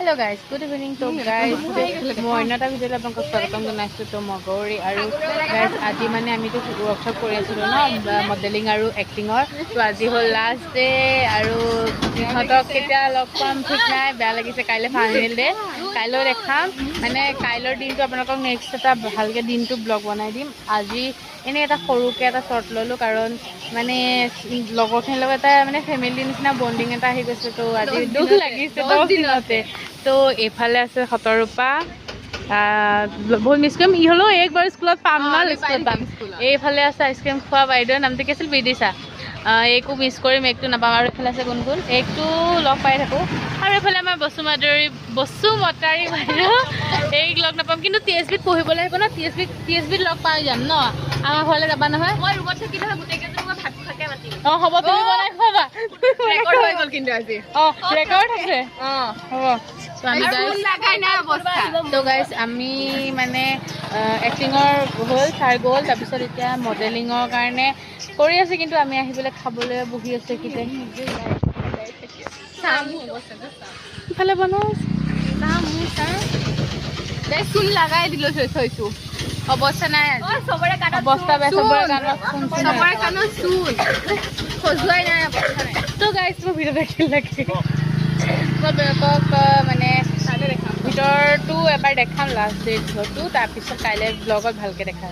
Hello guys, good evening. So guys, মই অন্যটা ভিডিঅ'ত আপোনালোকক স্বাগতম জনাইছোঁ। তো মই গৌৰী আৰু guys আজি মানে আমিতো ৱৰ্কশ্বপ কৰি আছিলোঁ ন মডেলিং আৰু এক্টিঙৰ। তো আজি হ'ল লাষ্ট ডে আৰু ইহঁতক কেতিয়া লগ পাম ঠিক নাই, বেয়া লাগিছে। কাইলৈ ফাইনেল ডে, কাইলৈ দেখাম। মানে কাইলৈৰ দিনটো আপোনালোকক নেক্সট এটা ভালকৈ দিনটো ব্লগ বনাই দিম। আজি এনেই এটা সৰুকৈ এটা শ্বৰ্ট ল'লোঁ, কাৰণ মানে লগৰখিনিৰ লগত এটা মানে ফেমিলিৰ নিচিনা বণ্ডিং এটা আহি গৈছে। তো আজি দুখ লাগিছে 10 দিনতে। তো এইফালে আছে শতৰূপা, বহুত মিছ কৰিম। ই হ'লেও একবাৰ স্কুলত পাম ন, স্কুলত পাম। এইফালে আছে আইচক্ৰীম খোৱা বাইদেউ, নামটো কি আছিল, বিদিশা। এইকো মিছ কৰিম, একটো নাপাম। আৰু এইফালে আছে গুণগুণ, একটো লগ পাই থাকোঁ। আৰু এইফালে আমাৰ বসুমতাৰী বাইদেউ, এইক লগ নাপাম। কিন্তু TSBত পঢ়িবলৈ আহিব ন, TSBত লগ পাই যাম ন। আমাৰ ঘৰলৈ যাবা নহয়? মই ৰুমত থাকি নহয়, গোটেইকেইজনী মই ভাত খোৱাকৈ মাতিম। অঁ হ'ব, তুমি বনাই খোৱাবা। ৰেকৰ্ড হৈ গ'ল কিন্তু আজি। অঁ ৰেকৰ্ড আছে। অঁ হ'ব। তো গাইজ আমি মানে এক্টিঙৰ হ'ল, চাই গ'ল। তাৰপিছত এতিয়া মডেলিঙৰ কাৰণে কৰি আছে, কিন্তু আমি আহি পেলাই খাবলৈ বহি আছোঁ। ইফালে বনাওঁ চুল লগাই দিলো, থৈছোঁ। অৱস্থা নাই, অৱস্থা বেয়া। চবৰে কাণত চুল খজুৱাই নাই, অৱস্থা নাই। তো গাইজ মোৰ ভিডিঅ' দেখিল লাগে, মই বেলেগক মানে ভিতৰটো এবাৰ দেখাম, লাষ্ট ডে ভিতৰটো। তাৰপিছত কাইলৈ ব্লগত ভালকৈ দেখাম।